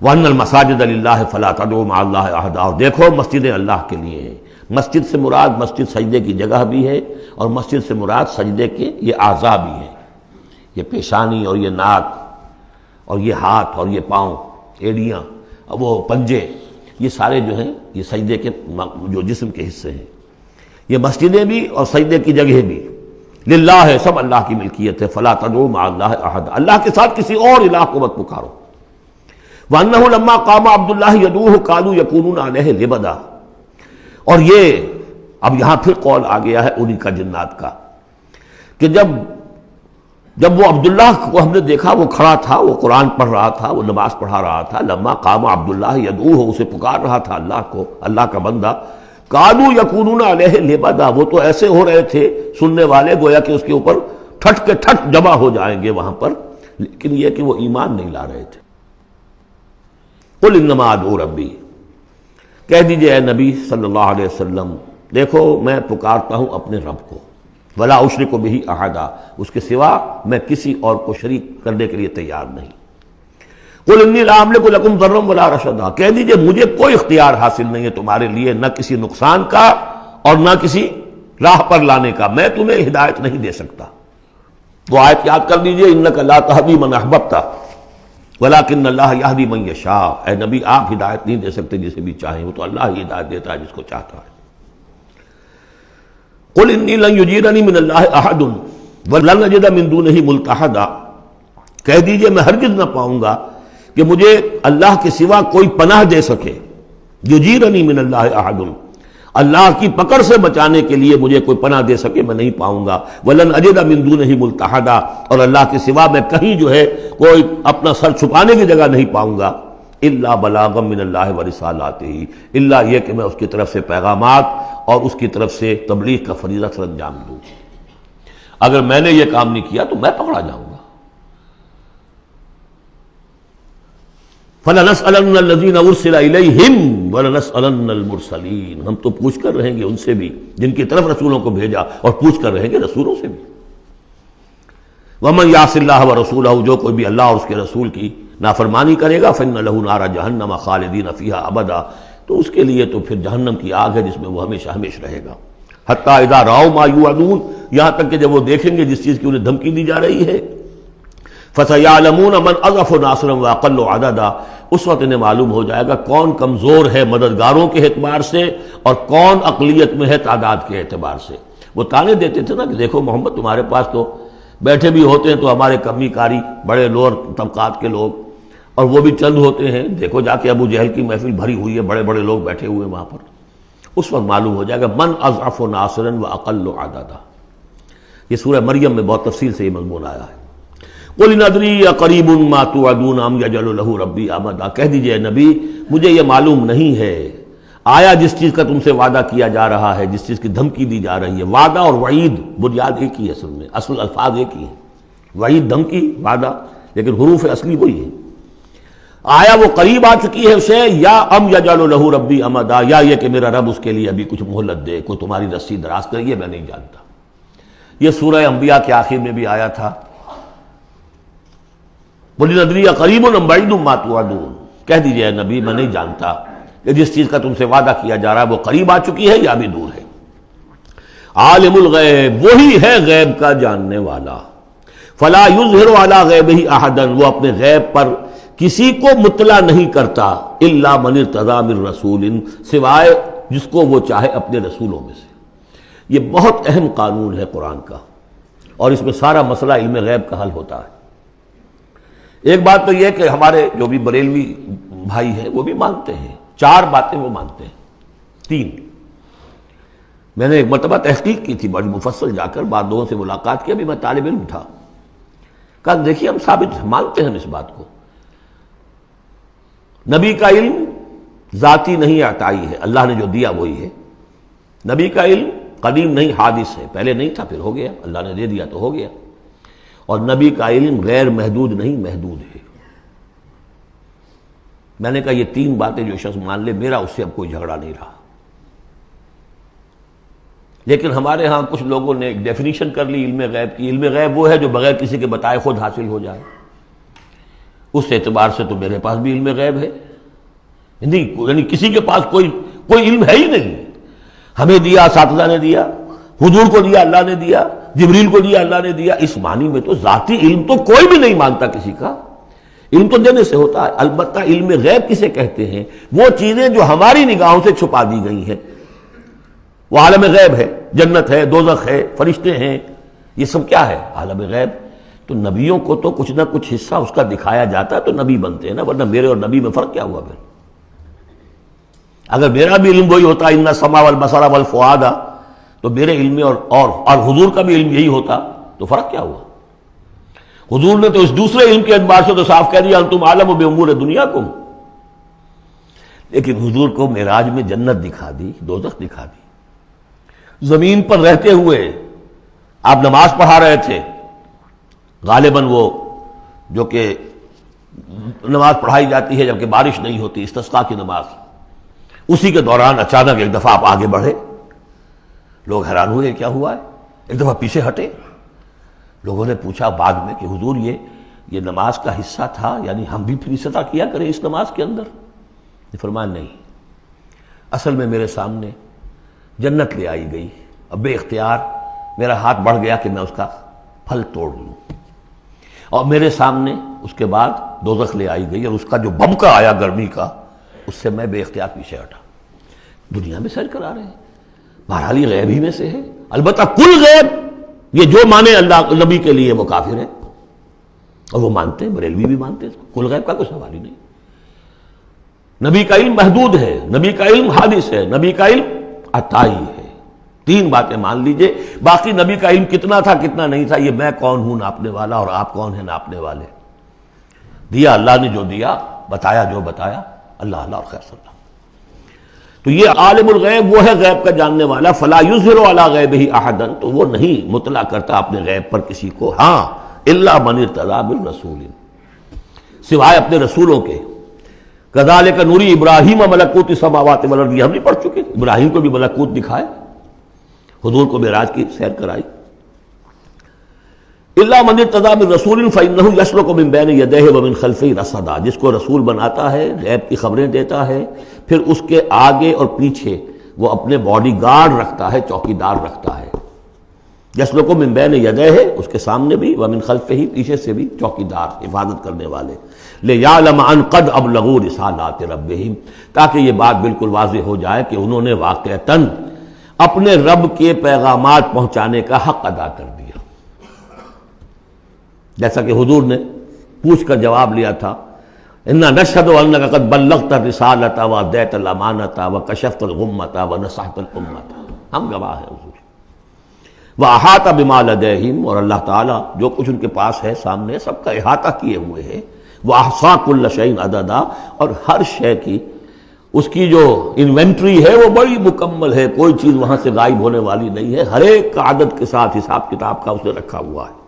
وَأَنَّ الْمَسَاجِدَ لِلَّهِ فَلَا تَدْعُوا مَعَ اللَّهِ أَحَدًا، اور دیکھو مسجدیں اللہ کے لیے ہیں۔ مسجد سے مراد مسجد سجدے کی جگہ بھی ہے، اور مسجد سے مراد سجدے کے یہ اعضاء بھی ہیں، یہ پیشانی اور یہ ناک اور یہ ہاتھ اور یہ پاؤں، ایڑیاں، وہ پنجے، یہ سارے جو ہیں یہ سجدے کے جو جسم کے حصے ہیں۔ یہ مسجدیں بھی اور سجدے کی جگہ بھی للہ ہے، سب اللہ کی ملکیت ہے۔ فلا تدعوا مع اللہ احد، اللہ کے ساتھ کسی اور الہ کو مت پکارو۔ وانہ لما قام عبد اللہ یدعوہ قالوا یکونون علیہ لبدا، اور یہ اب یہاں پھر قول آ گیا ہے انہی کا جنات کا کہ جب وہ عبداللہ کو ہم نے دیکھا وہ کھڑا تھا، وہ قرآن پڑھ رہا تھا، وہ نماز پڑھا رہا تھا، لما قام عبداللہ یدعوہ، اسے پکار رہا تھا اللہ کو، اللہ کا بندہ، قالوا یکونون علیہ لبدا، وہ تو ایسے ہو رہے تھے سننے والے گویا کہ اس کے اوپر ٹھٹ کے ٹھٹ جمع ہو جائیں گے وہاں پر، لیکن یہ کہ وہ ایمان نہیں لا رہے تھے۔ قل انما ادعو ربی، کہہ دیجئے اے نبی صلی اللہ علیہ وسلم، دیکھو میں پکارتا ہوں اپنے رب کو، ولا اشرک بہ احدا، اس کے سوا میں کسی اور کو شریک کرنے کے لیے تیار نہیں۔ قل انی لا املک لکم ضرا ولا رشدا، کہہ دیجئے مجھے کوئی اختیار حاصل نہیں ہے تمہارے لیے، نہ کسی نقصان کا اور نہ کسی راہ پر لانے کا، میں تمہیں ہدایت نہیں دے سکتا۔ وہ آیت یاد کر دیجئے، انک لا تہدی من احببت ولکن اللہ یہدی من یشاء، اے نبی آپ ہدایت نہیں دے سکتے جسے بھی چاہیں، وہ تو اللہ ہی ہدایت دیتا ہے جس کو چاہتا ہے۔ قل انی لن یجیرنی من اللہ احد ولن اجد من دونہ ملتحدا، کہہ دیجئے میں ہرگز نہ پاؤں گا کہ مجھے اللہ کے سوا کوئی پناہ دے سکے، یجیرنی من اللہ احد، اللہ کی پکڑ سے بچانے کے لیے مجھے کوئی پناہ دے سکے میں نہیں پاؤں گا، ولن اجد من دونہ ملتحدا، اور اللہ کے سوا میں کہیں جو ہے کوئی اپنا سر چھپانے کی جگہ نہیں پاؤں گا، الا بلاغا من اللہ ورسالاتہ، الا یہ کہ میں اس کی طرف سے پیغامات اور اس کی طرف سے تبلیغ کا فریضہ سر انجام دوں۔ اگر میں نے یہ کام نہیں کیا تو میں پکڑا جاؤں گا۔ فَلَنَسْأَلَنَّ الَّذِينَ أُرْسِلَ إِلَيْهِمْ وَلَنَسْأَلَنَّ الْمُرْسَلِينَ، ہم تو پوچھ کر رہیں گے ان سے بھی جن کی طرف رسولوں کو بھیجا، اور پوچھ کر رہیں گے رسولوں سے بھی۔ وَمَنْ يَعْصِ اللَّهَ وَرَسُولَهُ، جو کوئی بھی اللہ اور اس کے رسول کی نافرمانی کرے گا، فَإِنَّ لَهُ نَارَ جَهَنَّمَ خَالِدِينَ فِيهَا أَبَدًا، تو اس کے لیے تو پھر جہنم کی آگ ہے جس میں وہ ہمیشہ ہمیشہ رہے گا۔ حتیٰ اذا رأوا ما یوعدون، یہاں تک کہ جب وہ دیکھیں گے جس چیز کی انہیں دھمکی دی جا رہی ہے، فَسَيَعْلَمُونَ مَنْ أَضْعَفُ نَاصِرًا وَأَقَلُّ عَدَدًا، اس وقت انہیں معلوم ہو جائے گا کون کمزور ہے مددگاروں کے اعتبار سے اور کون اقلیت میں ہے تعداد کے اعتبار سے۔ وہ تانے دیتے تھے نا کہ دیکھو محمد تمہارے پاس تو بیٹھے بھی ہوتے ہیں تو ہمارے کمی کاری بڑے لوور طبقات کے لوگ، اور وہ بھی چند ہوتے ہیں، دیکھو جا کے ابو جہل کی محفل بھری ہوئی ہے، بڑے بڑے لوگ بیٹھے ہوئے ہیں وہاں پر۔ اس وقت معلوم ہو جائے گا من اضعف ناصرا واقل عددا۔ یہ سورہ مریم میں بہت تفصیل سے یہ مضمون آیا ہے۔ قل ان ادری اقریب ما توعدون ام یجعل له ربی امدا، کہہ دیجئے نبی مجھے یہ معلوم نہیں ہے، آیا جس چیز کا تم سے وعدہ کیا جا رہا ہے، جس چیز کی دھمکی دی جا رہی ہے، وعدہ اور وعید بنیاد ایک ہی ہے، اصل میں اصل الفاظ ایک ہی ہیں، وعید دھمکی، وعدہ، لیکن حروف اصلی وہی ہے۔ آیا وہ قریب آ چکی ہے اسے، یا ام یجعل له ربی امدا، یا یہ کہ میرا رب اس کے لیے ابھی کچھ مہلت دے، کوئی تمہاری رسی دراز کرے، یہ میں نہیں جانتا۔ یہ سورہ انبیاء کے آخر میں بھی آیا تھا، قل ان ادری اقریب ام بعید ما توعدون، کہہ دیجئے اے نبی میں نہیں جانتا کہ جس چیز کا تم سے وعدہ کیا جا رہا ہے وہ قریب آ چکی ہے یا بھی دور ہے۔ عالم الغیب، وہی ہے غیب کا جاننے والا، فلا یظہر علی غیبہ احدا، وہ اپنے غیب پر کسی کو مطلع نہیں کرتا، الا من ارتضی من رسول، سوائے جس کو وہ چاہے اپنے رسولوں میں سے۔ یہ بہت اہم قانون ہے قرآن کا، اور اس میں سارا مسئلہ علم غیب کا حل ہوتا ہے۔ ایک بات تو یہ کہ ہمارے جو بھی بریلوی بھائی ہیں وہ بھی مانتے ہیں، 4 باتیں وہ مانتے ہیں، 3۔ میں نے ایک مرتبہ تحقیق کی تھی بڑی مفصل، جا کر بعد لوگوں سے ملاقات کی، ابھی میں طالب علم تھا، کہا دیکھیے ہم ثابت مانتے ہیں ہم اس بات کو، نبی کا علم ذاتی نہیں عطائی ہے، اللہ نے جو دیا وہی ہے۔ نبی کا علم قدیم نہیں حادث ہے، پہلے نہیں تھا پھر ہو گیا، اللہ نے دے دیا تو ہو گیا۔ اور نبی کا علم غیر محدود نہیں محدود ہے۔ میں نے کہا یہ 3 باتیں جو شخص مان لے، میرا اس سے اب کوئی جھگڑا نہیں رہا۔ لیکن ہمارے ہاں کچھ لوگوں نے ایک ڈیفینیشن کر لی علم غیب کی، علم غیب وہ ہے جو بغیر کسی کے بتائے خود حاصل ہو جائے، اس اعتبار سے تو میرے پاس بھی علم غیب ہے نہیں، یعنی کسی کے پاس کوئی علم ہے ہی نہیں. ہمیں دیا اساتذہ نے دیا، حضور کو دیا اللہ نے دیا، جبریل کو دیا اللہ نے دیا. اس معنی میں تو ذاتی علم تو کوئی بھی نہیں مانتا کسی کا، علم تو دینے سے ہوتا ہے. البتہ علم غیب کسے کہتے ہیں؟ وہ چیزیں جو ہماری نگاہوں سے چھپا دی گئی ہیں، وہ عالم غیب ہے. جنت ہے، دوزخ ہے، فرشتے ہیں، یہ سب کیا ہے؟ عالم غیب. تو نبیوں کو تو کچھ نہ کچھ حصہ اس کا دکھایا جاتا ہے تو نبی بنتے ہیں نا، ورنہ میرے اور نبی میں فرق کیا ہوا پھر؟ اگر میرا بھی علم وہی ہوتا ان السمع والبصر والفؤاد، تو میرے علم میں اور حضور کا بھی علم یہی ہوتا تو فرق کیا ہوا؟ حضور نے تو اس دوسرے علم کے اعتبار سے تو صاف کہہ دیا انتم عالم بامور دنیاکم. لیکن حضور کو معراج میں جنت دکھا دی، دوزخ دکھا دی. زمین پر رہتے ہوئے آپ نماز پڑھا رہے تھے، غالباً وہ جو کہ نماز پڑھائی جاتی ہے جبکہ بارش نہیں ہوتی، استسقاء کی نماز، اسی کے دوران اچانک ایک دفعہ آپ آگے بڑھے. لوگ حیران ہوئے کیا ہوا ہے، ایک دفعہ پیچھے ہٹے. لوگوں نے پوچھا بعد میں کہ حضور یہ نماز کا حصہ تھا، یعنی ہم بھی پھر استطاع کیا کریں اس نماز کے اندر؟ فرمایا نہیں، اصل میں میرے سامنے جنت لے آئی گئی، اب بے اختیار میرا ہاتھ بڑھ گیا کہ میں اس کا پھل توڑ لوں، اور میرے سامنے اس کے بعد دوزخ لے آئی گئی اور اس کا جو بمکا آیا گرمی کا، اس سے میں بے اختیار پیچھے ہٹا. دنیا میں سیر کرا رہے ہیں، بہرحال یہ غیب ہی میں سے ہے. البتہ کل غیب یہ جو مانے اللہ نبی کے لیے وہ کافر ہے، اور وہ مانتے ہیں، بریلوی بھی مانتے ہیں. کل غیب کا کوئی سوال ہی نہیں. نبی کا علم محدود ہے، نبی کا علم حادث ہے، نبی کا علم عطائی ہے. 3 باتیں مان لیجئے. باقی نبی کا علم کتنا تھا کتنا نہیں تھا یہ میں کون ہوں ناپنے والا اور آپ کون ہیں ناپنے والے؟ دیا اللہ نے جو دیا، بتایا جو بتایا، اللہ اور خیر صلی اللہ. تو یہ عالم الغیب وہ ہے غیب کا جاننے والا. فلا یظہر علی غیبہ احدا، تو وہ نہیں مطلع کرتا اپنے غیب پر کسی کو. ہاں الا من ارتضی من رسول، سوائے اپنے رسولوں کے. کذالک نوری ابراہیم ملکوت السماوات والارض، ہم نہیں پڑھ چکے؟ ابراہیم کو بھی ملکوت دکھائے، حضور کو معراج کی سیر کرائی. الا من ارتضی من رسول فانہ یسلک من بین یدیہ ومن خلفہ رصدا، جس کو رسول بناتا ہے، غیب کی خبریں دیتا ہے، پھر اس کے آگے اور پیچھے وہ اپنے باڈی گارڈ رکھتا ہے، چوکیدار رکھتا ہے. یسلک من بین یدیہ، اس کے سامنے بھی، ومن خلفہ، پیچھے سے بھی چوکیدار، حفاظت کرنے والے. لیعلم ان قد ابلغوا رسالات ربہم، تاکہ یہ بات بالکل واضح ہو جائے کہ انہوں نے واقعتاً اپنے رب کے پیغامات پہنچانے کا حق ادا کر دیا. جیسا کہ حضور نے پوچھ کر جواب لیا تھا، انا نشہد انک قد بلغت الرسالۃ وادیت الامانۃ وکشفت الغمۃ ونصحت الامۃ، ہم گواہ ہیں حضور. واحاط بما لدیہم، اور اللہ تعالیٰ جو کچھ ان کے پاس ہے سامنے سب کا احاطہ کیے ہوئے ہے. واحصا کل شیء عددا، اور ہر شے کی اس کی جو انوینٹری ہے وہ بڑی مکمل ہے، کوئی چیز وہاں سے غائب ہونے والی نہیں ہے. ہر ایک کا عدد کے ساتھ حساب کتاب کا اس نے رکھا ہوا ہے.